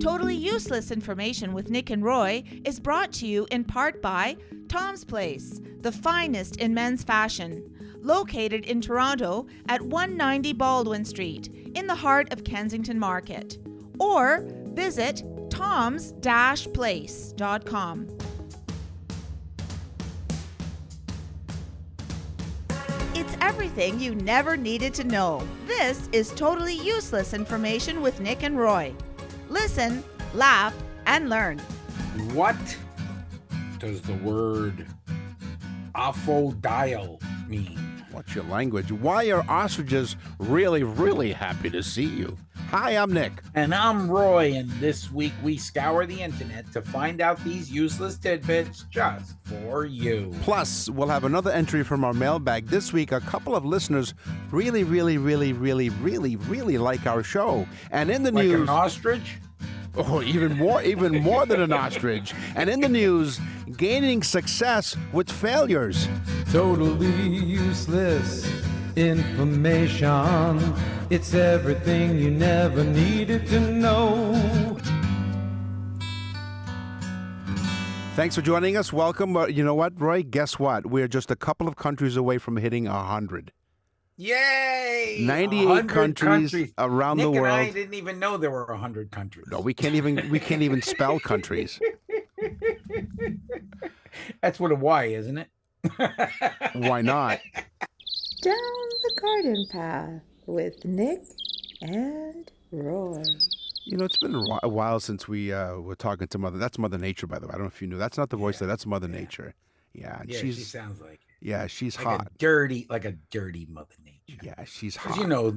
Totally Useless Information with Nick and Roy is brought to you in part by Tom's Place, the finest in men's fashion, located in Toronto at 190 Baldwin Street, in the heart of Kensington Market. Or visit toms-place.com. It's everything you never needed to know. This is Totally Useless Information with Nick and Roy. Listen, laugh, and learn. What does the word aphodial mean? What's your language? Why are ostriches really, really happy to see you? Hi, I'm Nick. And I'm Roy, and this week we scour the internet to find out these useless tidbits just for you. Plus, we'll have another entry from our mailbag. This week, a couple of listeners really like our show. And in the Like news... an ostrich? Oh, even more than an ostrich. And in the news, gaining success with failures. Totally useless information. It's everything you never needed to know. Thanks for joining us. Welcome. You know what, Roy? Guess what? We're just a couple of countries away from hitting 100. Yay! 98 countries around the world. Nick and I didn't even know there were 100 countries. No, we can't even spell countries. That's what a Y, isn't it? Why not? Down the garden path with Nick and Roy. You know, it's been a while since we were talking to Mother. That's Mother Nature, by the way. I don't know if you knew. That's not the voice there. That's Mother Nature. Yeah, and she sounds like it. Yeah, she's like hot. Like a dirty Mother Nature. Yeah, she's hot. You know,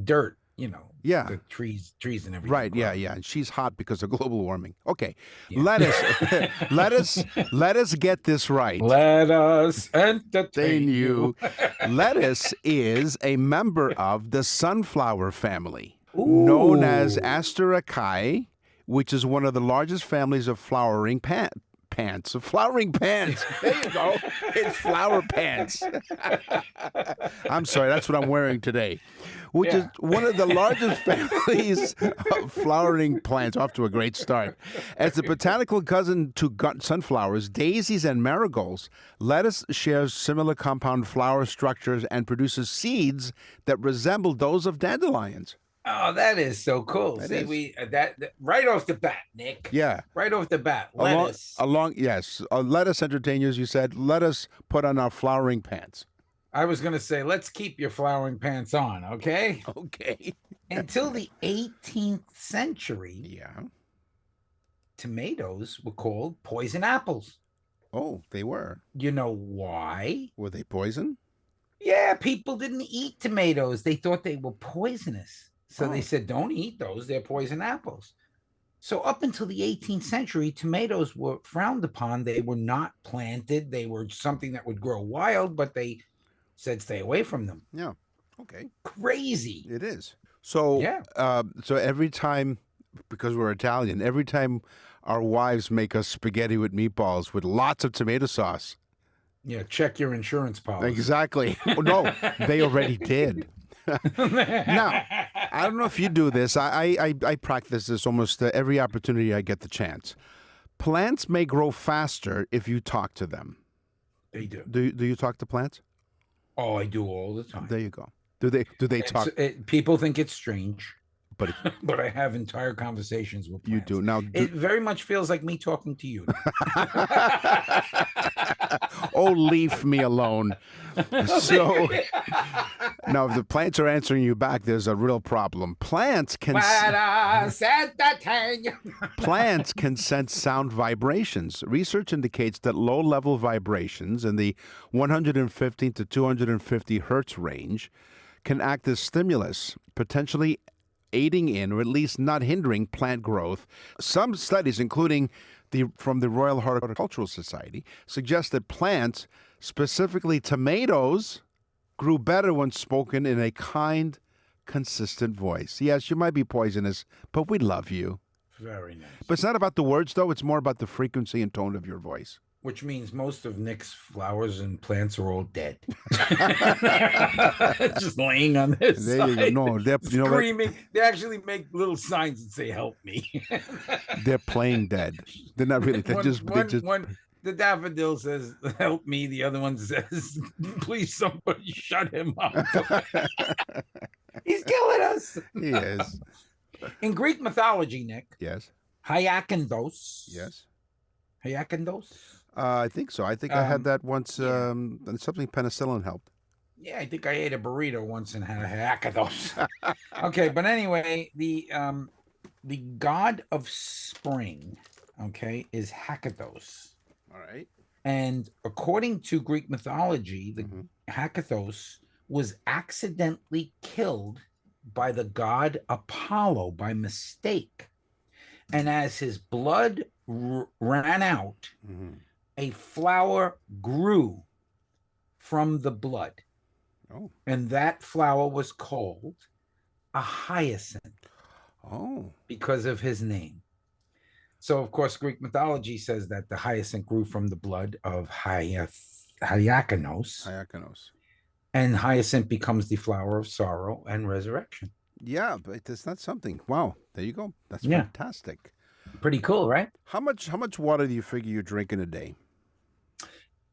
dirt. You know. Yeah. The trees and everything. Right. Yeah. And she's hot because of global warming. Okay. Yeah. Let us get this right. Let us entertain you. Lettuce is a member of the sunflower family, known as Asteraceae, which is one of the largest families of flowering pants. Flowering pants. There you go. It's flower pants. I'm sorry, that's what I'm wearing today. Which is one of the largest families of flowering plants. Off to a great start. As a botanical cousin to sunflowers, daisies, and marigolds, lettuce shares similar compound flower structures and produces seeds that resemble those of dandelions. Oh, that is so cool. See, that right off the bat, Nick. Yeah. Right off the bat, lettuce. Yes. Let us entertain you, as you said. Let us put on our flowering pants. I was going to say, let's keep your flowering pants on, okay? Okay. Until the 18th century, tomatoes were called poison apples. Oh, they were. You know why? Were they poison? Yeah, people didn't eat tomatoes. They thought they were poisonous. So they said, don't eat those. They're poison apples. So up until the 18th century, tomatoes were frowned upon. They were not planted. They were something that would grow wild, but they said stay away from them. Yeah. Okay. Crazy. It is. So, so every time, because we're Italian, every time our wives make us spaghetti with meatballs with lots of tomato sauce. Yeah, check your insurance policy. Exactly. Oh, no, they already did. Now, I don't know if you do this. I practice this almost every opportunity I get the chance. Plants may grow faster if you talk to them. They do. Do you talk to plants? Oh, I do all the time. There you go. Do they talk? People think it's strange, but but I have entire conversations with plants. You do now. It very much feels like me talking to you. Oh, leave me alone. So now, if the plants are answering you back, there's a real problem. Plants can sense sound vibrations. Research indicates that low-level vibrations in the 115 to 250 hertz range can act as stimulus, potentially aiding in, or at least not hindering, plant growth. Some studies, including from the Royal Horticultural Society, suggest that plants, specifically tomatoes, grew better when spoken in a kind, consistent voice. Yes, you might be poisonous, but we love you. Very nice. But it's not about the words, though. It's more about the frequency and tone of your voice. which means most of Nick's flowers and plants are all dead. Just laying on their There side. you go. No, they're you know what? Screaming. They actually make little signs that say "Help me." They're playing dead. They're not really. They're just. The daffodil says "Help me." The other one says, "Please, somebody shut him up." He's killing us. He is. In Greek mythology, Nick, Yes. Hyakinthos. Yes. Hyakinthos. I think so. I think I had that once. yeah. And something penicillin helped. Yeah, I think I ate a burrito once and had a hyakinthos. Okay, but anyway, the god of spring, okay, is Hakathos. All right. And according to Greek mythology, the Hakathos was accidentally killed by the god Apollo by mistake. And as his blood ran out, a flower grew from the blood. Oh. And that flower was called a hyacinth. Oh. Because of his name. So, of course, Greek mythology says that the hyacinth grew from the blood of Hyakinos. And hyacinth becomes the flower of sorrow and resurrection. Yeah, but that's not something. Wow. There you go. That's fantastic. Pretty cool, right? How much water do you figure you drink in a day?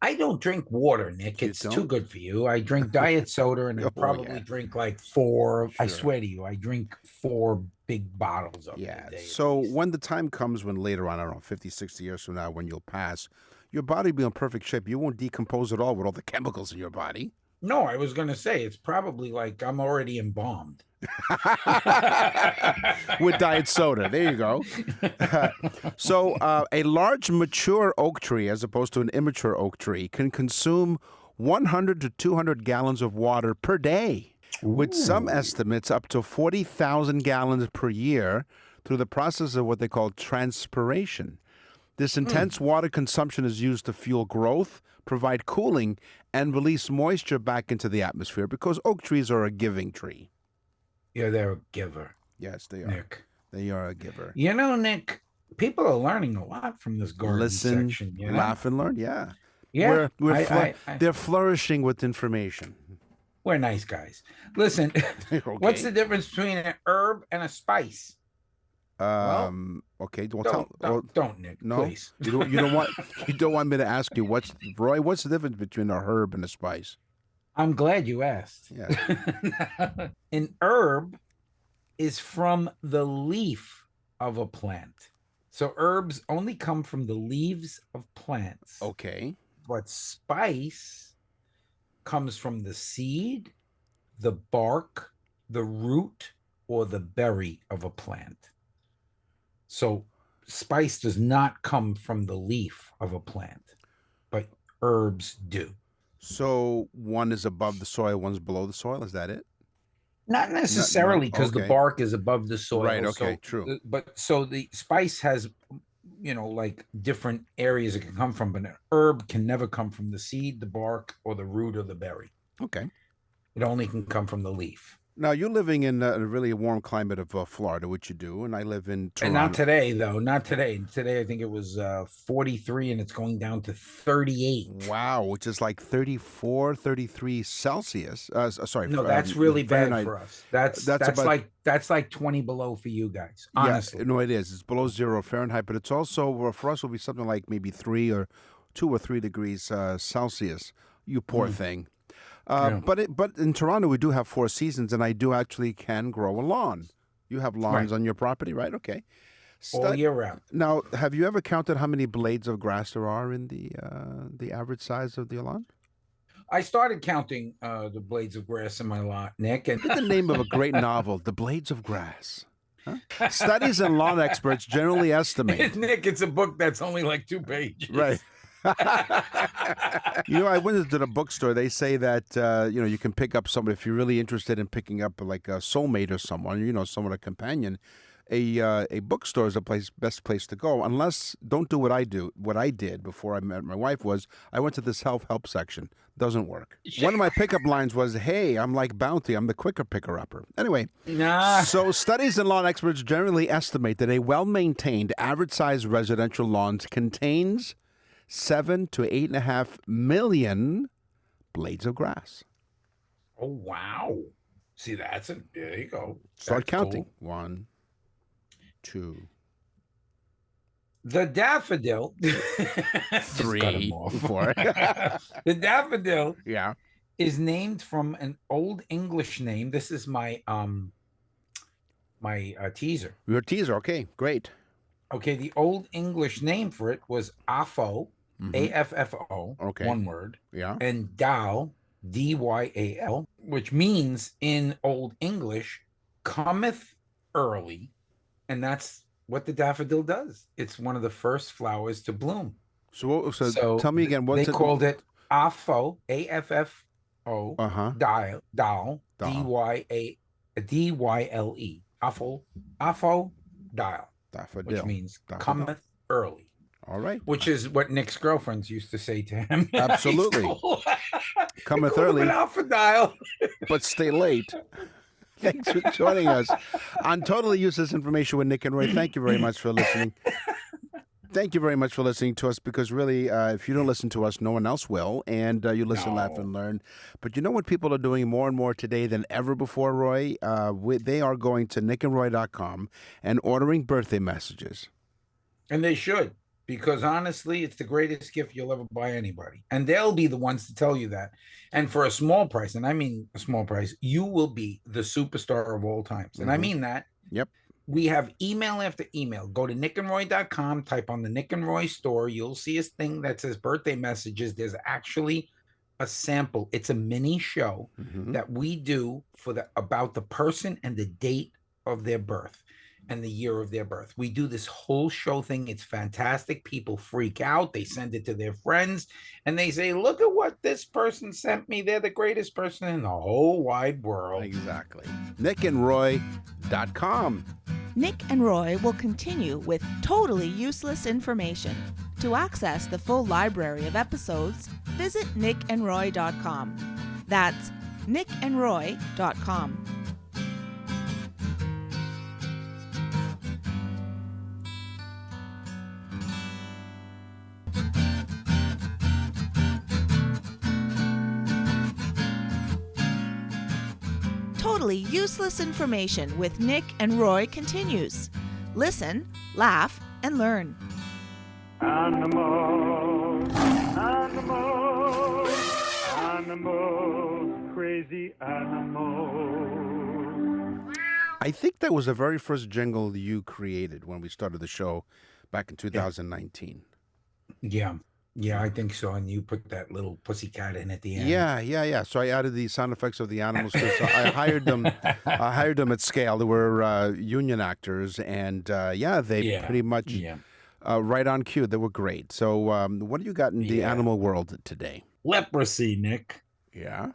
I don't drink water, Nick. It's too good for you. I drink diet soda and I probably drink like 4. Sure. I swear to you, I drink 4 big bottles of it a day. So when the time comes when later on, I don't know, 50, 60 years from now, when you'll pass, your body will be in perfect shape. You won't decompose at all with all the chemicals in your body. No, I was going to say, it's probably like I'm already embalmed. With diet soda. There you go. So a large mature oak tree, as opposed to an immature oak tree, can consume 100 to 200 gallons of water per day, with some estimates up to 40,000 gallons per year through the process of what they call transpiration. This intense water consumption is used to fuel growth, provide cooling, and release moisture back into the atmosphere, because oak trees are a giving tree. Yeah, they're a giver. Yes, they are. Nick. They are a giver. You know, Nick, people are learning a lot from this garden section. You know? Laugh and learn. Yeah. Yeah. They're flourishing with information. We're nice guys. Listen, what's the difference between an herb and a spice? Okay. Well, don't, Nick. No, please. you don't want me to ask you what's the difference between a herb and a spice? I'm glad you asked. Yeah. An herb is from the leaf of a plant. So herbs only come from the leaves of plants. Okay. But spice comes from the seed, the bark, the root, or the berry of a plant. So spice does not come from the leaf of a plant, but herbs do. So one is above the soil, one's below the soil. Is that it? Not necessarily, because the bark is above the soil. Right. Okay. True. But so the spice has, like different areas it can come from, but an herb can never come from the seed, the bark, or the root or the berry. Okay. It only can come from the leaf. Now, you're living in a really warm climate of Florida, which you do, and I live in Toronto. And not today, though. Not today. Today, I think it was 43, and it's going down to 38. Wow, which is like 34, 33 Celsius. Sorry. No, that's really bad Fahrenheit. for us. That's like 20 below for you guys, honestly. Yeah, no, it is. It's below 0 Fahrenheit, but it's also, for us, will be something like maybe 2 or 3 degrees Celsius. You poor thing. But in Toronto, we do have 4 seasons, and I do actually can grow a lawn. You have lawns on your property, right? Okay. All year round. Now, have you ever counted how many blades of grass there are in the average size of the lawn? I started counting the blades of grass in my lawn, Nick. And Look at the name of a great novel, The Blades of Grass. Huh? Studies and lawn experts generally estimate. Nick, it's a book that's only like 2 pages. Right. I went to the bookstore. They say that you can pick up somebody if you're really interested in picking up like a soulmate or someone, someone, a companion. A bookstore is best place to go. Unless, don't do what I do. What I did before I met my wife was I went to the self-help section. Doesn't work. One of my pickup lines was, "Hey, I'm like Bounty. I'm the quicker picker-upper." Anyway, so studies and lawn experts generally estimate that a well-maintained, average-sized residential lawn contains 7 to 8.5 million blades of grass. Oh, wow. See, there you go. Start That's counting. cool. 1, 2, The daffodil. 3, 4. The daffodil Yeah. is named from an old English name. This is my teaser. Your teaser. Okay, great. Okay, the old English name for it was Affo, A-F-F-O, Okay. one word, Yeah. and Dal, D-Y-A-L, which means in Old English, cometh early, and that's what the daffodil does. It's one of the first flowers to bloom. So tell me again. What's They called it Affo, A-F-F-O, Dal, D-Y-A-D-Y-L-E, Affo, Dal. Daffodil. Which means Daffodil. cometh early. All right. Which is what Nick's girlfriends used to say to him. Absolutely. Cometh Call him early. an alpha-dial. But stay late. Thanks for joining us on Totally Useless Information with Nick and Roy. Thank you very much for listening. Thank you very much for listening to us, because really, if you don't listen to us, no one else will. And you listen, laugh, and learn. But you know what people are doing more and more today than ever before, Roy? They are going to nickandroy.com and ordering birthday messages. And they should, because honestly, it's the greatest gift you'll ever buy anybody. And they'll be the ones to tell you that. And for a small price, and I mean a small price, you will be the superstar of all times. And I mean that. Yep. We have email after email. Go to nickandroy.com, type on the Nick and Roy store. You'll see a thing that says birthday messages. There's actually a sample. It's a mini show that we do about the person and the date of their birth and the year of their birth. We do this whole show thing. It's fantastic. People freak out. They send it to their friends and they say, look at what this person sent me. They're the greatest person in the whole wide world. Exactly. nickandroy.com. Nick and Roy will continue with totally useless information. To access the full library of episodes, visit nickandroy.com. That's nickandroy.com. Totally useless information with Nick and Roy continues. Listen, laugh, and learn. Animals, animals, animals, crazy animals. I think that was the very first jingle you created when we started the show back in 2019. Yeah, I think so. And you put that little pussycat in at the end. Yeah. So I added the sound effects of the animals. I hired them. I hired them at scale. They were union actors, and they pretty much right on cue. They were great. So what do you got in the animal world today? Leprosy, Nick. Yeah.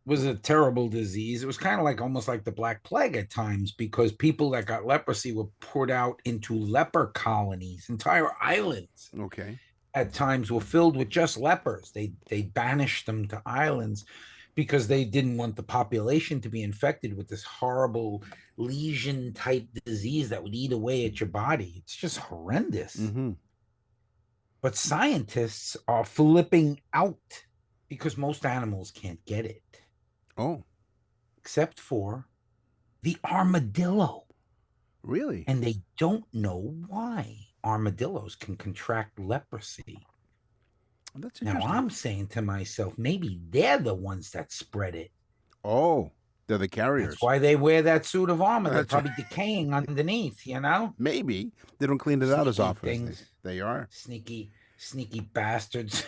Was a terrible disease. It was kind of like almost like the Black Plague at times, because people that got leprosy were put out into leper colonies. Entire islands Okay. at times were filled with just lepers. They banished them to islands because they didn't want the population to be infected with this horrible lesion type disease that would eat away at your body. It's just horrendous. But scientists are flipping out because most animals can't get it. Oh. Except for the armadillo. Really? And they don't know why armadillos can contract leprosy. That's Now interesting. I'm saying to myself, maybe they're the ones that spread it. Oh, they're the carriers. That's why they wear that suit of armor. They're That's probably decaying underneath, you know? Maybe they don't clean it out as Sneaky often. As things. they are. Sneaky bastards.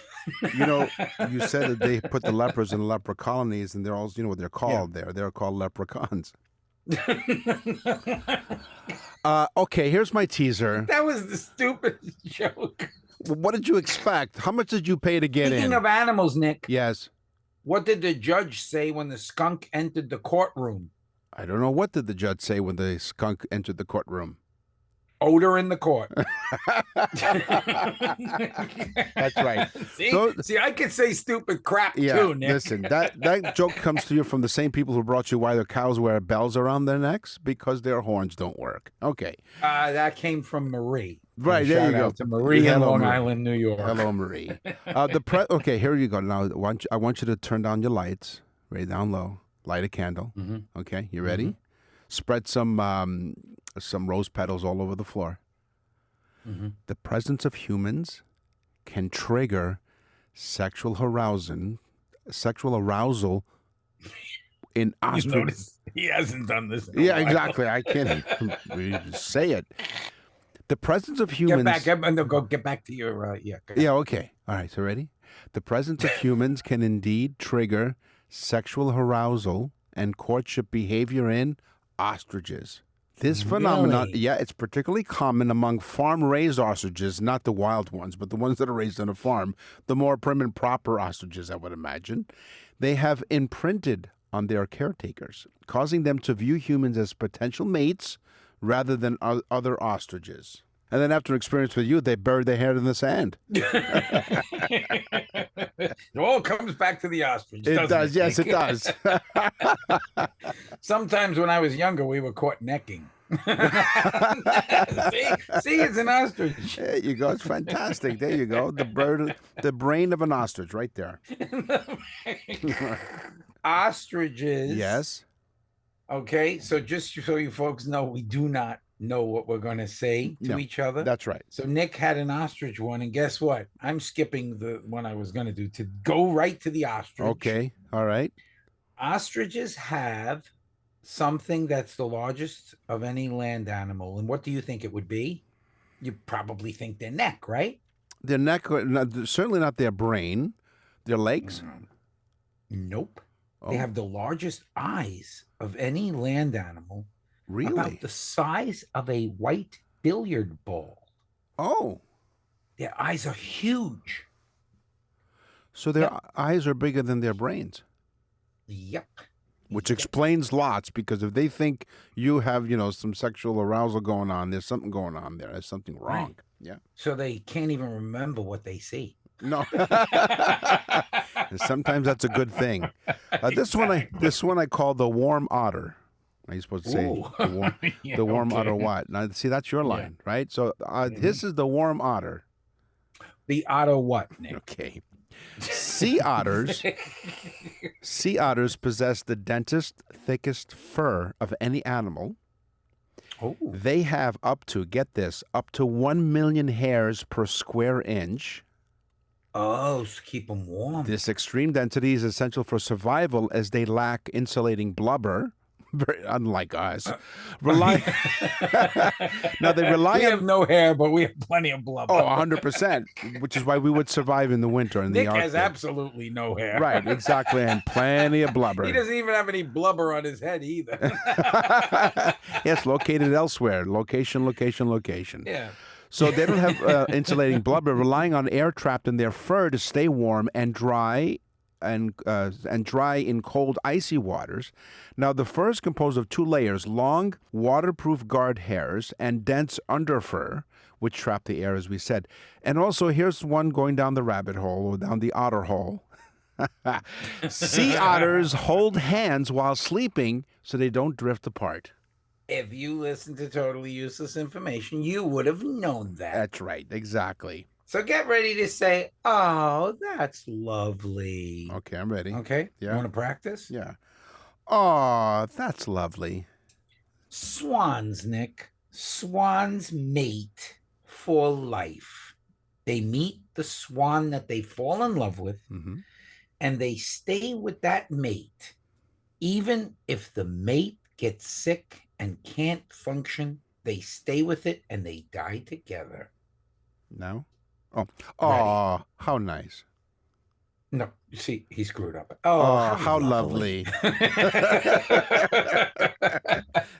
You know, you said that they put the lepers in leper colonies, and they're all, you know what they're called there. They're called leprechauns. Okay, here's my teaser. That was the stupidest joke. What did you expect? How much did you pay to get Speaking in? of animals, Nick, Yes. what did the judge say when the skunk entered the courtroom? I don't know. What did the judge say when the skunk entered the courtroom? Odor in the court. That's right. See, I could say stupid crap Yeah, too, Nick. listen, that joke comes to you from the same people who brought you why their cows wear bells around their necks, because their horns don't work. Okay. That came from Marie. Right, And there you shout go. out to Marie in Hello, Long Marie. Island, New York. Hello, Marie. Okay, here you go. Now, I want you to turn down your lights, way down low. Light a candle. Okay, you ready? Spread some rose petals all over the floor. The presence of humans can trigger sexual arousal in You ostrich. notice he hasn't done this. In a Yeah, while. exactly. I can't even say it. The presence of Get humans. back. Get back to your. Yeah. Go ahead. Yeah, okay. All right, so ready? The presence of humans can indeed trigger sexual arousal and courtship behavior in ostriches. This phenomenon, Really? yeah, it's particularly common among farm-raised ostriches, not the wild ones, but the ones that are raised on a farm, the more prim and proper ostriches, I would imagine. They have imprinted on their caretakers, causing them to view humans as potential mates rather than other ostriches. And then after an experience with you, they buried their head in the sand. It all comes back to the ostrich. It doesn't does, yes, Nick? it does. Sometimes when I was younger, we were caught necking. See, it's an ostrich. There you go. It's fantastic. There you go. The brain of an ostrich right there. Ostriches. Yes. Okay, so just so you folks know, we do not know what we're going to say to No, each other. That's right. So Nick had an ostrich one, and guess what? I'm skipping the one I was going to do to go right to the ostrich. Okay. All right. Ostriches have something that's the largest of any land animal. And what do you think it would be? You probably think their neck, right? Their neck, certainly not their brain. Their legs. Nope. Oh, They have the largest eyes of any land animal, really? about the size of a white billiard ball. Oh, Their eyes are huge. so their eyes are bigger than their brains, Yep. which explains lots. Because if they think you have, some sexual arousal going on, there's something going on there. There's something wrong. Right. Yeah. So they can't even remember what they see. No. And sometimes that's a good thing. This one I call the warm otter. Are you supposed to say Ooh. the warm okay. otter what? Now, see, that's your line, right? So this is the warm otter. The otter what, Nick? Okay. Sea otters possess the densest, thickest fur of any animal. Oh. They have up to 1 million hairs per square inch. Oh, so keep them warm. This extreme density is essential for survival as they lack insulating blubber. Very unlike us. Now they rely We on have no hair, but we have plenty of blubber. 100%, which is why we would survive in the winter in Nick the has Arctic. absolutely no hair. Right, exactly, and plenty of blubber. He doesn't even have any blubber on his head either. Yes, located elsewhere. Location. Yeah. So they don't have insulating blubber, relying on air trapped in their fur to stay warm and dry, and dry in cold, icy waters. Now, the fur is composed of 2 layers: long, waterproof guard hairs and dense underfur, which trap the air, as we said. And also, here's one going down the rabbit hole, or down the otter hole. Sea otters hold hands while sleeping so they don't drift apart. If you listen to Totally Useless Information, you would have known that. That's right, exactly. So get ready to say, oh, that's lovely. Okay, I'm ready. Okay? Yeah. You want to practice? Yeah. Oh, that's lovely. Swans, Nick. Swans mate for life. They meet the swan that they fall in love with, Mm-hmm. and they stay with that mate, even if the mate gets sick and can't function. They stay with it and they die together. No? Oh, how nice. No, you see, he screwed up. Oh, how lovely.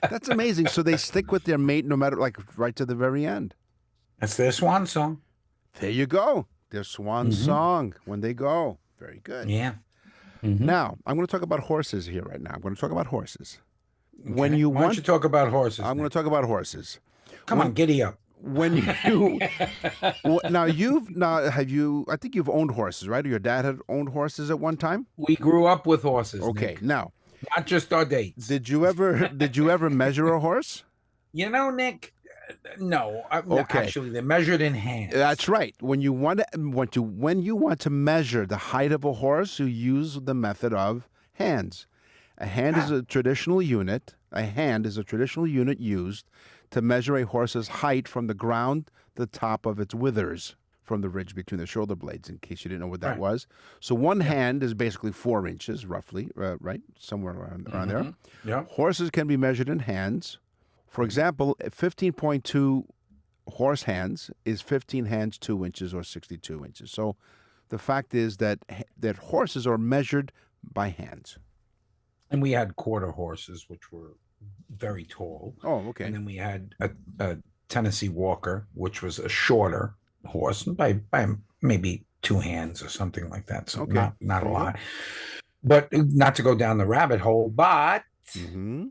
That's amazing. So they stick with their mate no matter, right to the very end. That's their swan song. There you go. Their swan song when they go. Very good. Yeah. Now, I'm going to talk about horses here right now. I'm going to talk about horses. When Okay. you Why don't want, you talk about horses? I'm going Nick? to talk about horses. Come on, giddy up. When you I think you've owned horses, right? Or your dad had owned horses at one time? We grew up with horses. Okay. Nick. Now, Not just our dates. did you ever measure a horse? You know, Nick, No, Okay. actually, they're measured in hands. That's right. When you want to measure the height of a horse, you use the method of hands. A hand is a traditional unit. A hand is a traditional unit used to measure a horse's height from the ground to the top of its withers, from the ridge between the shoulder blades, in case you didn't know what that Right. was. So one hand is basically 4 inches, roughly, right? Somewhere around there. Yeah. Horses can be measured in hands. For example, 15.2 horse hands is 15 hands 2 inches or 62 inches. So the fact is that horses are measured by hands. And we had quarter horses, which were very tall. Oh, okay. And then we had a Tennessee Walker, which was a shorter horse by maybe 2 hands or something like that. So Okay. not a There you go. lot. But not to go down the rabbit hole, but Mm-hmm.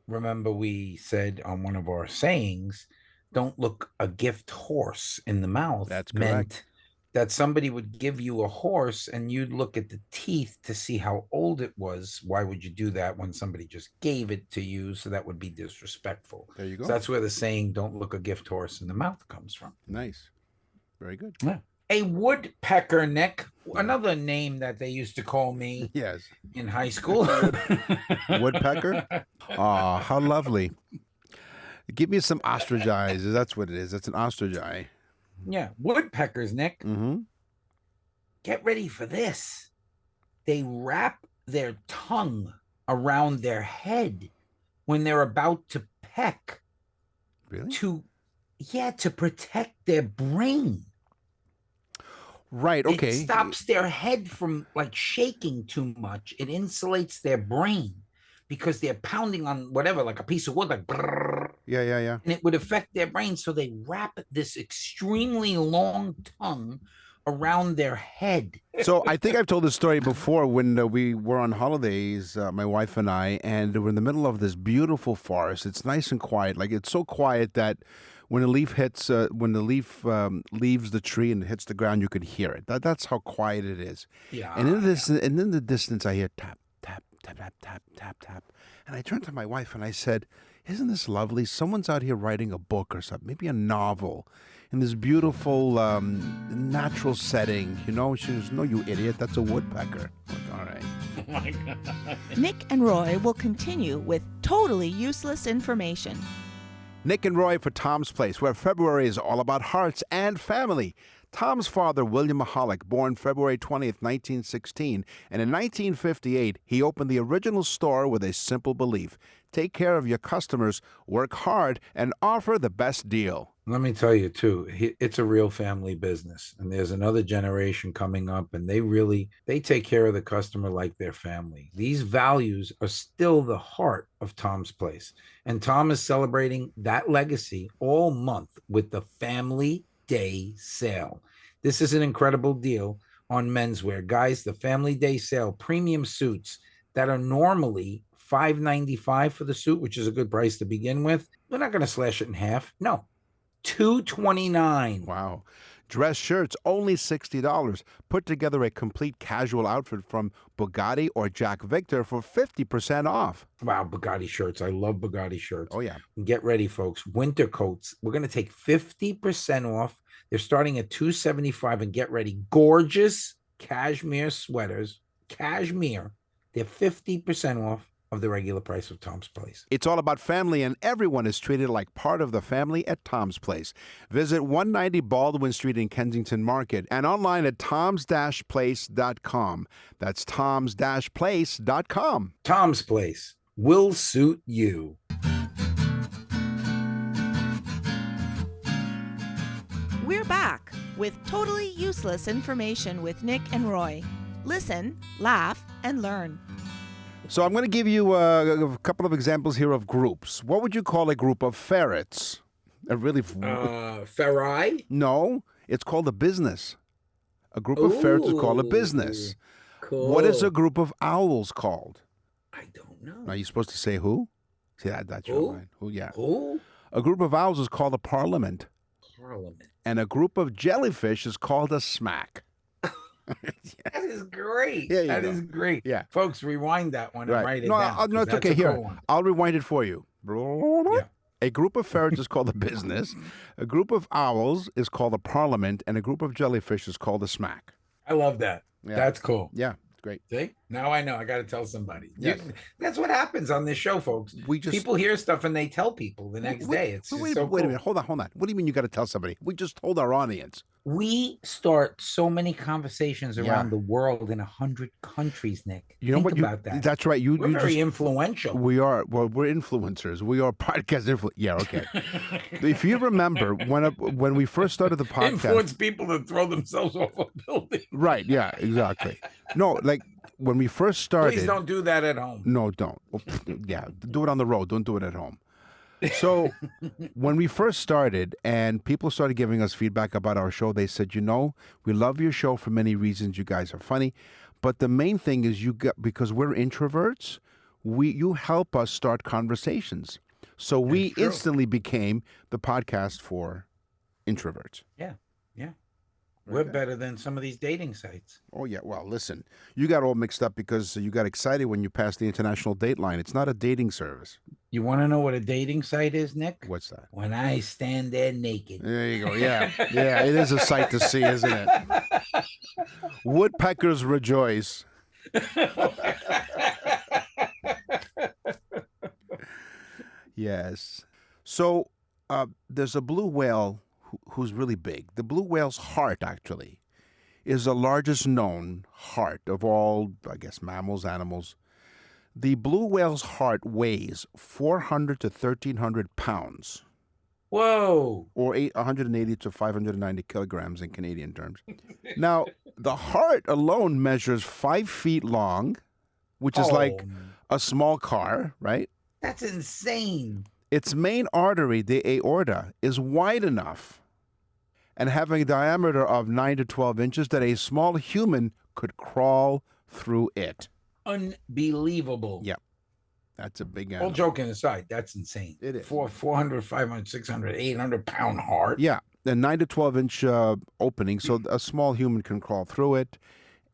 remember we said on one of our sayings, don't look a gift horse in the mouth. That's meant correct. that somebody would give you a horse and you'd look at the teeth to see how old it was. Why would you do that when somebody just gave it to you? So that would be disrespectful. There you go. So that's where the saying, don't look a gift horse in the mouth comes from. Nice. Very good. A woodpecker, Nick, another name that they used to call me Yes. in high school. Woodpecker? Oh, how lovely. Give me some ostrich eyes. That's what it is. That's an ostrich eye. Yeah, woodpeckers, Nick. Mm-hmm. Get ready for this. They wrap their tongue around their head when they're about to peck Really? to protect their brain. Right. Okay. It stops their head from like shaking too much. It insulates their brain because they're pounding on whatever, like a piece of wood, like brrr, Yeah. and it would affect their brain. So they wrap this extremely long tongue around their head. So I think I've told this story before when we were on holidays, my wife and I, and we're in the middle of this beautiful forest. It's nice and quiet. Like it's so quiet that when the leaf hits, leaves the tree and hits the ground, you could hear it. That's how quiet it is. Yeah. And in the distance, I hear tap, tap, tap, tap, tap, tap, tap. And I turned to my wife and I said, "Isn't this lovely? Someone's out here writing a book or something, maybe a novel, in this beautiful natural setting." You know, she goes, "No, you idiot. That's a woodpecker." I'm like, all right. Oh my God. Nick and Roy will continue with totally useless information. Nick and Roy for Tom's Place, where February is all about hearts and family. Tom's father, William Mahalik, born February 20th, 1916, and in 1958, he opened the original store with a simple belief: take care of your customers, work hard, and offer the best deal. Let me tell you too, it's a real family business, and there's another generation coming up, and they take care of the customer like their family. These values are still the heart of Tom's Place, and Tom is celebrating that legacy all month with the Family Day Sale. This is an incredible deal on menswear. Guys, the Family Day Sale, premium suits that are normally $5.95 for the suit, which is a good price to begin with. We're not going to slash it in half. No, $229. Wow. Dress shirts, only $60. Put together a complete casual outfit from Bugatti or Jack Victor for 50% off. Wow, Bugatti shirts. I love Bugatti shirts. Oh, yeah. Get ready, folks. Winter coats. We're going to take 50% off. They're starting at $275, and get ready. Gorgeous cashmere sweaters. Cashmere. They're 50% off of the regular price of Tom's Place. It's all about family, and everyone is treated like part of the family at Tom's Place. Visit 190 Baldwin Street in Kensington Market and online at toms-place.com. That's toms-place.com. Tom's Place will suit you. We're back with totally useless information with Nick and Roy. Listen, laugh, and learn. So I'm going to give you a couple of examples here of groups. What would you call a group of ferrets? Ferrari? No, it's called a business. A group of ferrets is called a business. Cool. What is a group of owls called? I don't know. Are you supposed to say who? See, that's your Who? line. Who? Yeah. Who? A group of owls is called a parliament. Parliament. And a group of jellyfish is called a smack. That is great. Yeah, That is great. Yeah. Folks, rewind that one and write it No, down. no, it's That's okay. a Here, cool one. I'll rewind it for you. Yeah. A group of ferrets is called a business. A group of owls is called a parliament, and a group of jellyfish is called a smack. I love that. Yeah. That's cool. Yeah, great. See? Now I know. I got to tell somebody. Yes. That's what happens on this show, folks. People hear stuff and they tell people the next day. It's just wait so a cool. minute. Hold on. What do you mean you got to tell somebody? We just told our audience. We start so many conversations around the world in 100 countries, Nick. You know Think what? about that. That's right. We're very influential. We are. Well, we're influencers. We are podcast Yeah, okay. If you remember, when we first started the podcast. Influence people to throw themselves off a building. Right, yeah, exactly. No, like when we first started. Please don't do that at home. No, don't. Yeah, do it on the road. Don't do it at home. So when we first started and people started giving us feedback about our show, they said, we love your show for many reasons. You guys are funny. But the main thing is because we're introverts, you help us start conversations. So we instantly became the podcast for introverts. Yeah. We're better than some of these dating sites. Oh, yeah. Well, listen, you got all mixed up because you got excited when you passed the international date line. It's not a dating service. You want to know what a dating site is, Nick? What's that? When I stand there naked. There you go. Yeah. Yeah, it is a sight to see, isn't it? Woodpeckers rejoice. Yes. So there's a blue whale who's really big. The blue whale's heart, actually, is the largest known heart of all, I guess, mammals, animals. The blue whale's heart weighs 400 to 1,300 pounds. Whoa. Or 180 to 590 kilograms in Canadian terms. Now, the heart alone measures 5 feet long, which is like a small car, right? That's insane. Its main artery, the aorta, is wide enough and having a diameter of 9 to 12 inches that a small human could crawl through it. Unbelievable. Yep. That's a big animal. All joking aside, that's insane. It is. 400, 500, 600, 800 pound heart. Yeah. A 9 to 12 inch opening, so a small human can crawl through it.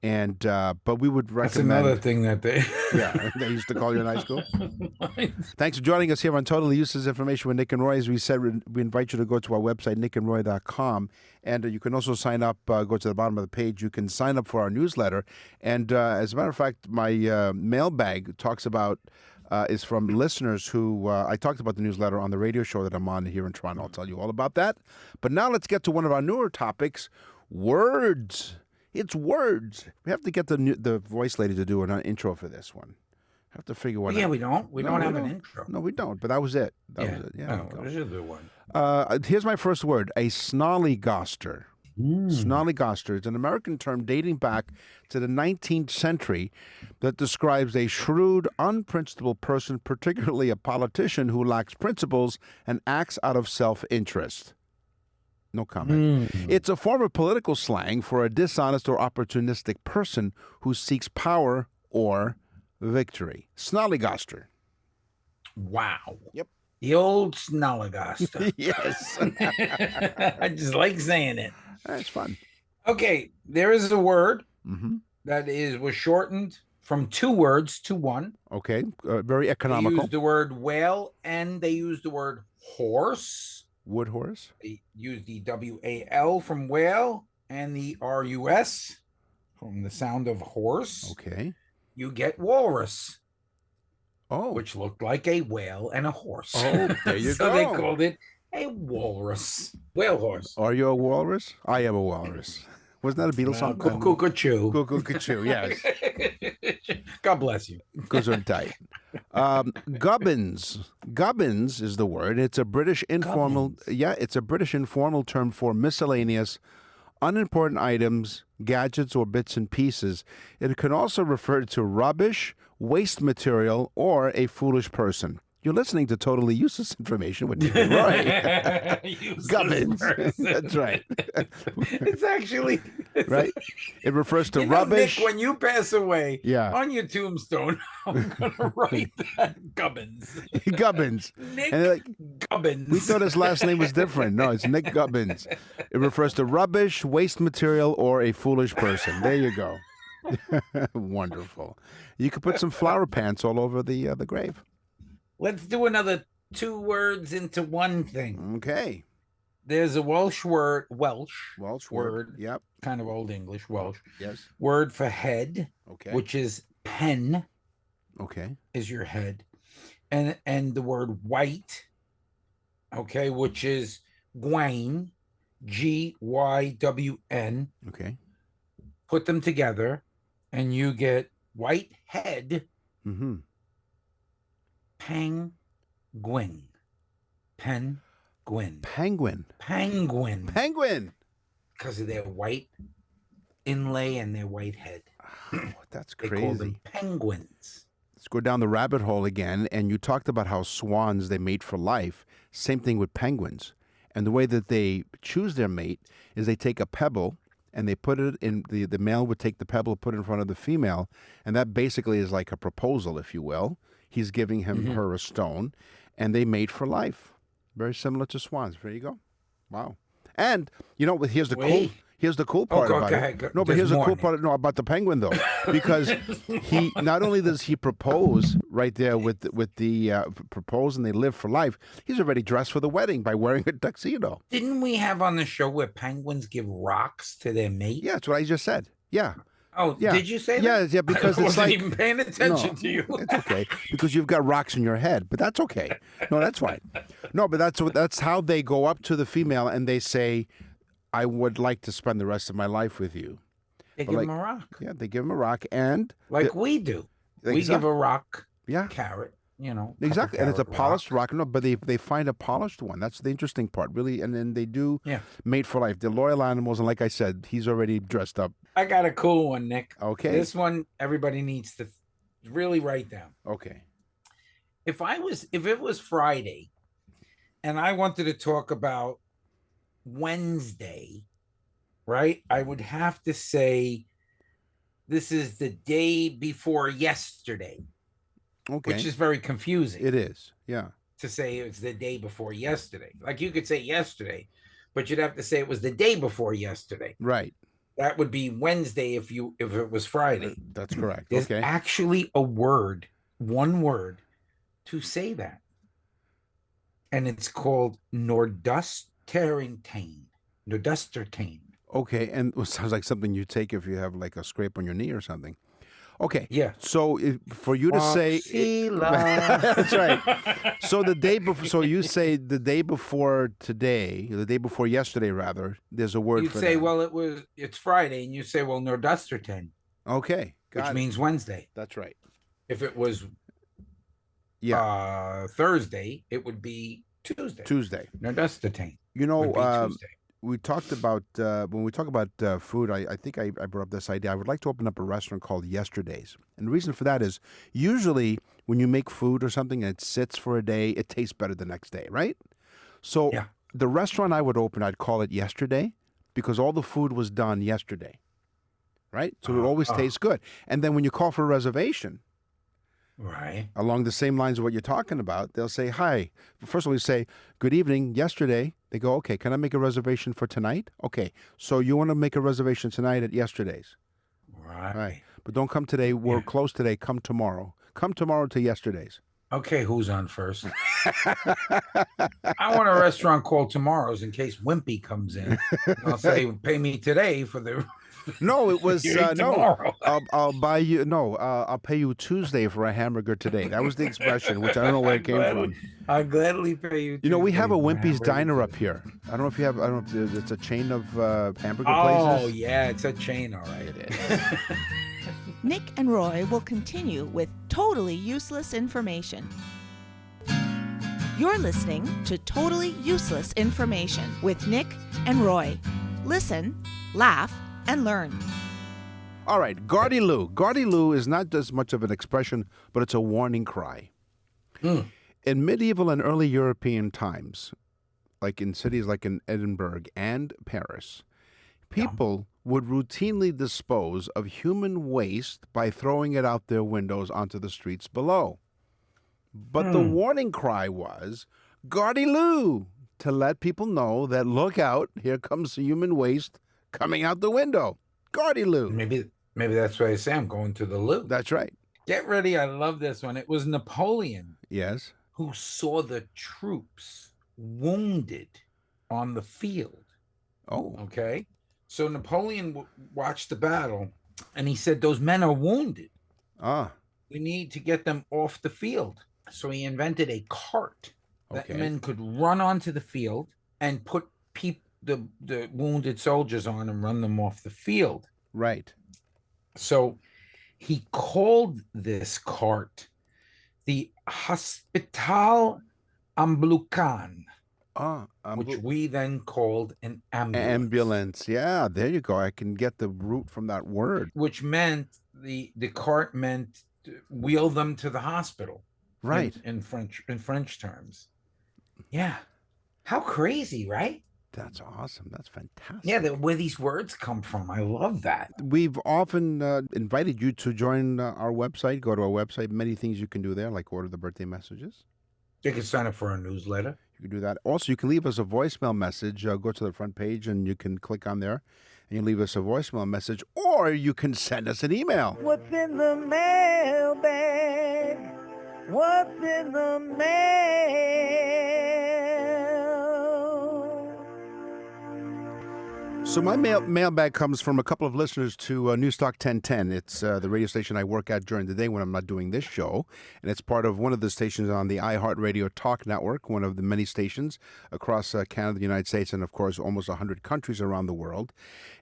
And but we would recommend. That's another thing that they. Yeah, they used to call you in high school. Thanks for joining us here on Totally Useless Information with Nick and Roy. As we said, we invite you to go to our website, nickandroy.com. And you can also sign up, go to the bottom of the page. You can sign up for our newsletter. And as a matter of fact, my mailbag talks about, is from listeners who, I talked about the newsletter on the radio show that I'm on here in Toronto. I'll tell you all about that. But now let's get to one of our newer topics, words. It's words. We have to get the voice lady to do an intro for this one. I have to figure one out. Yeah, we don't. We don't have an intro. No, we don't. But that was it. That was it. Yeah. This is a good one. Here's my first word: a snollygoster. Snollygoster is an American term dating back to the 19th century that describes a shrewd, unprincipled person, particularly a politician who lacks principles and acts out of self-interest. No comment. It's a form of political slang for a dishonest or opportunistic person who seeks power or victory. Snollygoster. Wow. Yep. The old snollygoster. Yes. I just like saying it. That's fun. Okay, there is a word that was shortened from 2 words to 1. Okay, very They economical. used the word whale and they used the word horse. Wood horse. They used the WAL from whale and the RUS from the sound of horse. Okay. You get walrus, Oh. which looked like a whale and a horse. Oh, there you so go. they called it a walrus. Whale horse. Are you a walrus? I am a walrus. Wasn't that a Beatles song? Cuckoo-cuckoo. Cuckoo-cuckoo, yes. God bless you. Gesundheit. Gubbins. Gubbins is the word. It's a British informal. Gubbins. Yeah, it's a British informal term for miscellaneous, unimportant items, gadgets, or bits and pieces. It can also refer to rubbish, waste material, or a foolish person. You're listening to Totally Useless Information with Nick and Roy. Gubbins. That's right. It's actually right. It refers to you know, rubbish. Nick, when you pass away, Yeah. on your tombstone, I'm gonna write that Gubbins. Gubbins. Nick And they're like, Gubbins. we thought his last name was different. No, it's Nick Gubbins. It refers to rubbish, waste material, or a foolish person. There you go. Wonderful. You could put some flower pants all over the grave. Let's do another two words into one thing. Okay. There's a Welsh word, Welsh word. Yep. kind of Old English, Welsh Yes. word for head, Okay. which is pen, Okay. is your head, and the word white, okay, which is Gwayn, Gywn. Okay. Put them together, and you get white head, Mm-hmm. penguin, penguin, Penguin. penguin, Penguin. because of their white inlay and their white head. Oh, that's They call them crazy. penguins. Let's go down the rabbit hole again. And you talked about how swans, they mate for life. Same thing with penguins. And the way that they choose their mate is they take a pebble and they put it in, the male would take the pebble, put it in front of the female. And that basically is like a proposal, if you will. He's giving him her a stone, and they mate for life. Very similar to swans. There you go. Wow. And you know, here's the cool part about it. No, but here's the cool part about the penguin though, because he not only does he propose right there with the propose and they live for life. He's already dressed for the wedding by wearing a tuxedo. Didn't we have on the show where penguins give rocks to their mate? Yeah, that's what I just said. Yeah. Oh, Yeah. did you say Yeah, that? yeah, because I it's wasn't like even paying attention to you. It's okay because you've got rocks in your head, but that's okay. No, that's fine. No, but that's how they go up to the female and they say, "I would like to spend the rest of my life with you." They But give like- him a rock, Yeah, they give him a rock and like we do. We give a rock, yeah. carrot, couple Exactly, and it's a carrot polished rock. rock. No, but they find a polished one. That's the interesting part, really. And then they do Yeah. mate for life. They're loyal animals, and like I said, he's already dressed up. I got a cool one, Nick. Okay. This one everybody needs to really write down. Okay. If it was Friday and I wanted to talk about Wednesday, right? I would have to say this is the day before yesterday, Okay. which is very confusing It is. Yeah. to say it's the day before yesterday. Like you could say yesterday, but you'd have to say it was the day before yesterday. Right. That would be Wednesday if it was Friday. That's correct. There's Okay. actually a word, one word, to say that. And it's called Nordustertain. Nordustertain. Okay, and it sounds like something you take if you have like a scrape on your knee or something. Okay. Yeah. So for you to say that's right. So the day before, so you say the day before today, the day before yesterday, rather. There's a word You'd for say, that. well, it's Friday, and you say, well, Nordustertain, Okay, which got it. means Wednesday. That's right. If it was Yeah, Thursday, it would be Tuesday. Tuesday. Nordustertain You would be know, Tuesday. we talked about when we talk about food. I think I brought up this idea. I would like to open up a restaurant called Yesterdays, and the reason for that is usually when you make food or something and it sits for a day, it tastes better the next day, right? So Yeah. the restaurant I would open, I'd call it Yesterday because all the food was done yesterday, right? So it always tastes good. And then when you call for a reservation, Right. along the same lines of what you're talking about, they'll say, hi. First of all, you say, good evening, yesterday. They go, okay, can I make a reservation for tonight? Okay, so you want to make a reservation tonight at Yesterday's. Right. Right. But don't come today. We're closed today. Come tomorrow. Come tomorrow to Yesterday's. Okay, who's on first? I want a restaurant called Tomorrow's in case Wimpy comes in. I'll say, pay me today for the. No, it was You eat no. tomorrow. I'll buy you. No, I'll pay you Tuesday for a hamburger today. That was the expression, which I don't know where it came from. I'll gladly pay you. You know, we have a Tuesday for Wimpy's hamburger Diner up today. here. I don't know if you have. I don't know if it's a chain of hamburger Oh places. yeah, it's a chain, all right. It is. Nick and Roy will continue with totally useless information. You're listening to Totally Useless Information with Nick and Roy. Listen, laugh, and learn. All right, Gardy-loo. Gardy-loo is not as much of an expression, but it's a warning cry. In medieval and early European times, like in cities like in Edinburgh and Paris, people would routinely dispose of human waste by throwing it out their windows onto the streets below. But the warning cry was, Gardy-loo, to let people know that, look out, here comes the human waste coming out the window. Gardy-loo. Maybe that's why I say I'm going to the loo. That's right. Get ready. I love this one. It was Napoleon Yes. who saw the troops wounded on the field. Oh, Okay. So Napoleon watched the battle and he said, those men are wounded. ah, We need to get them off the field. So he invented a cart that Okay. men could run onto the field and put the wounded soldiers on and run them off the field. right. So he called this cart the Hospital Ambulance, Ah, which we then called an ambulance. ambulance. Yeah, there you go. I can get the root from that word. Which meant the cart meant to wheel them to the hospital. Right. In French terms. Yeah. How crazy, right? That's awesome. That's fantastic. Yeah, where these words come from. I love that. We've often invited you to join our website. Go to our website. Many things you can do there, like order the birthday messages. You can sign up for our newsletter. You can do that. Also, you can leave us a voicemail message. Go to the front page and you can click on there and you leave us a voicemail message, or you can send us an email. What's in the mailbag? What's in the mail? So my mailbag comes from a couple of listeners to News Talk 1010. It's the radio station I work at during the day when I'm not doing this show. And it's part of one of the stations on the iHeartRadio Talk Network, one of the many stations across Canada, the United States, and, of course, almost 100 countries around the world.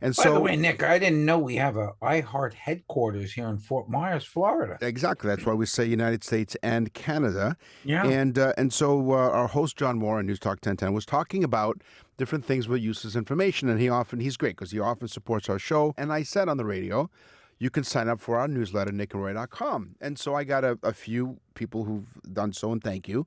And By the way, Nick, I didn't know we have a iHeart headquarters here in Fort Myers, Florida. Exactly. That's why we say United States and Canada. Yeah. And so our host, John Moore on News Talk 1010, was talking about different things with useless information. And he's great because he often supports our show. And I said on the radio, you can sign up for our newsletter, nickandroy.com. And so I got a few people who've done so, and thank you.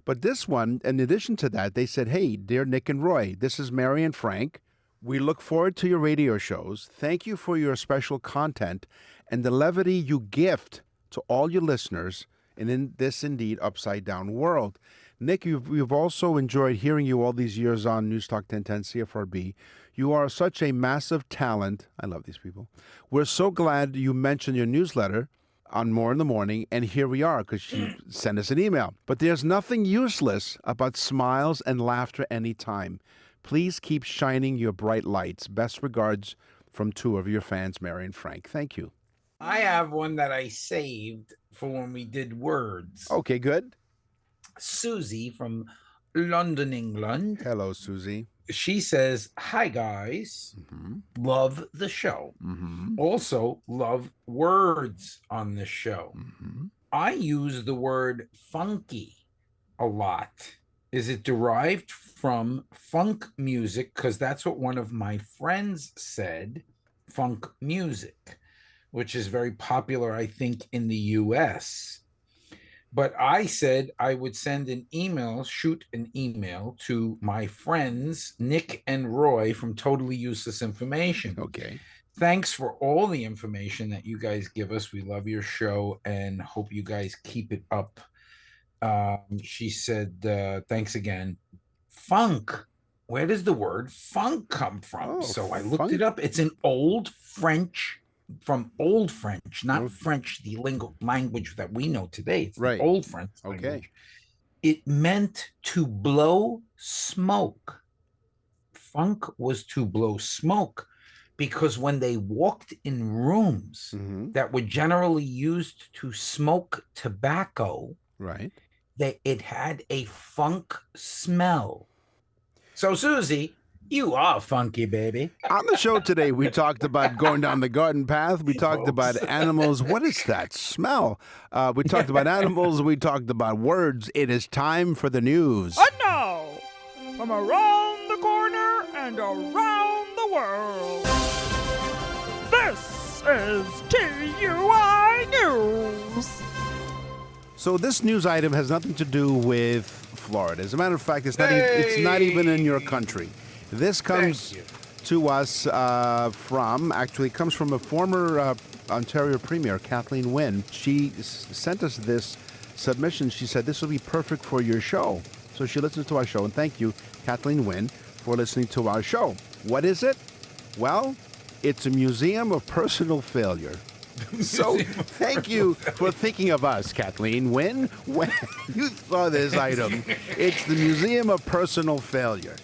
But this one, in addition to that, they said, hey, dear Nick and Roy, this is Mary and Frank. We look forward to your radio shows. Thank you for your special content and the levity you gift to all your listeners in this indeed upside-down world. Nick, we've also enjoyed hearing you all these years on News Talk 1010 CFRB. You are such a massive talent. I love these people. We're so glad you mentioned your newsletter on More in the Morning, and here we are because she sent us an email. But there's nothing useless about smiles and laughter anytime. Please keep shining your bright lights. Best regards from two of your fans, Mary and Frank. Thank you. I have one that I saved for when we did words. Okay, good. Susie from London, England. Hello, Susie. She says, hi, guys. Love the show. Also, love words on the show. I use the word funky a lot. Is it derived from funk music? Because that's what one of my friends said, funk music, which is very popular, I think, in the U.S. But I said I would shoot an email to my friends, Nick and Roy from Totally Useless Information. Okay. Thanks for all the information that you guys give us. We love your show and hope you guys keep it up. She said, thanks again. Funk. Where does the word funk come from? Oh, so I looked funk. it up. It's an old French, from Old French, not French, the language that we know today. It's Right. the Old French Okay. language. It meant to blow smoke. Funk was to blow smoke because when they walked in rooms that were generally used to smoke tobacco, Right. it had a funk smell. So, Susie, you are funky, baby. On the show today, we talked about going down the garden path. We talked about Folks. animals. What is that smell? We talked about animals. We talked about words. It is time for the news. And now, from around the corner and around the world, this is TUI News. So this news item has nothing to do with Florida. As a matter of fact, it's not even in your country. This comes to us comes from a former Ontario Premier, Kathleen Wynne. She sent us this submission. She said this will be perfect for your show. So she listens to our show, and thank you, Kathleen Wynne, for listening to our show. What is it? Well, it's a museum of personal failure. So thank you for thinking of us, Kathleen. When you saw this item, it's the Museum of Personal Failure.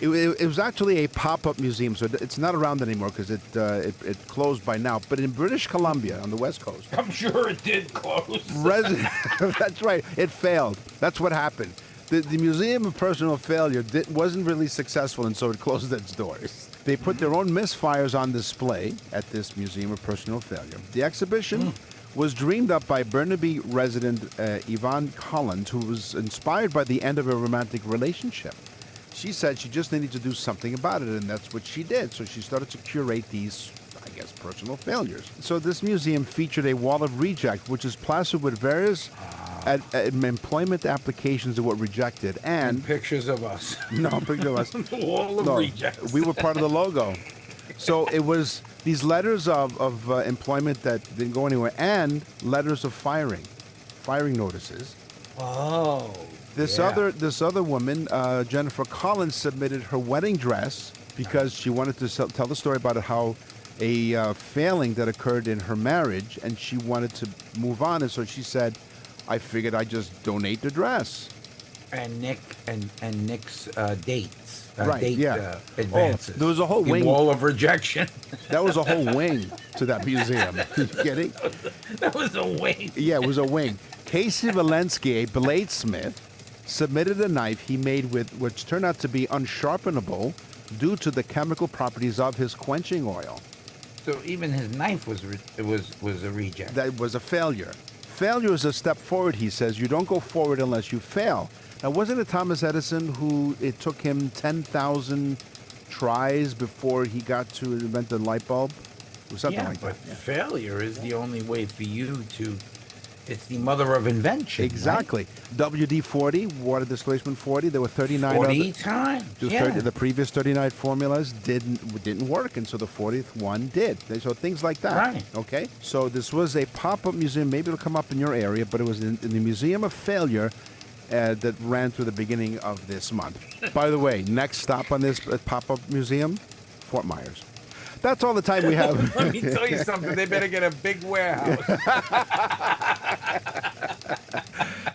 It was actually a pop-up museum, so it's not around anymore because it closed by now. But in British Columbia, on the West Coast, I'm sure it did close. That's right. It failed. That's what happened. The Museum of Personal Failure wasn't really successful, and so it closed its doors. They put their own misfires on display at this Museum of Personal Failure. The exhibition was dreamed up by Burnaby resident Yvonne Collins, who was inspired by the end of a romantic relationship. She said she just needed to do something about it, and that's what she did. So she started to curate these, I guess, personal failures. So this museum featured a wall of reject, which is plastered with various employment applications that were rejected, and pictures of us. No, picture of us. The wall of rejects. We were part of the logo. So it was these letters of employment that didn't go anywhere, and letters of firing notices. Oh. This other woman, Jennifer Collins, submitted her wedding dress because she wanted to tell the story about how a failing that occurred in her marriage, and she wanted to move on, and so she said, I figured I'd just donate the dress. And Nick's dates. Right, Advances. Oh, there was a whole wing. Wall of rejection. That was a whole wing to that museum. Are you kidding? That was a wing. Yeah, it was a wing. Casey Valensky, a bladesmith, submitted a knife he made with which turned out to be unsharpenable due to the chemical properties of his quenching oil. So even his knife was a reject. That was a failure. Failure is a step forward, he says. You don't go forward unless you fail. Now, wasn't it Thomas Edison who it took him 10,000 tries before he got to invent the light bulb? Or something like that. But failure is the only way for you to... It's the mother of invention. Exactly. Right? WD-40, water displacement 40, there were 39 40 times. The previous 39 formulas didn't work, and so the 40th one did. So things like that. Right. Okay? So this was a pop-up museum. Maybe it'll come up in your area, but it was in the Museum of Failure that ran through the beginning of this month. By the way, next stop on this pop-up museum, Fort Myers. That's all the time we have. Let me tell you something. They better get a big warehouse.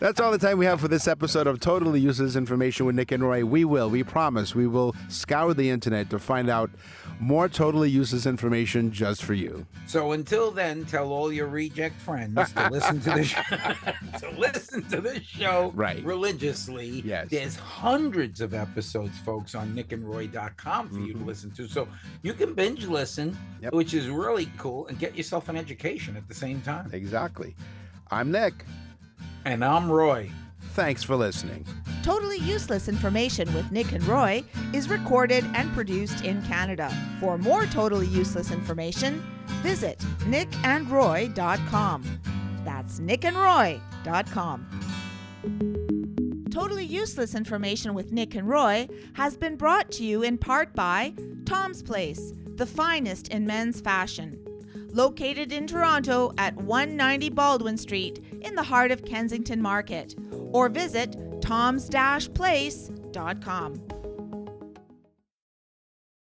That's all the time we have for this episode of Totally Useless Information with Nick and Roy. We promise, we will scour the internet to find out more totally useless information just for you. So until then, tell all your reject friends to listen to the show right. religiously. Yes. There's hundreds of episodes, folks, on nickandroy.com for you to listen to. So you can binge listen, which is really cool, and get yourself an education at the same time. Exactly. I'm Nick. And I'm Roy. Thanks for listening. Totally Useless Information with Nick and Roy is recorded and produced in Canada. For more totally useless information, visit nickandroy.com. That's nickandroy.com. Totally Useless Information with Nick and Roy has been brought to you in part by Tom's Place, the finest in men's fashion. Located in Toronto at 190 Baldwin Street in the heart of Kensington Market. Or visit toms-place.com.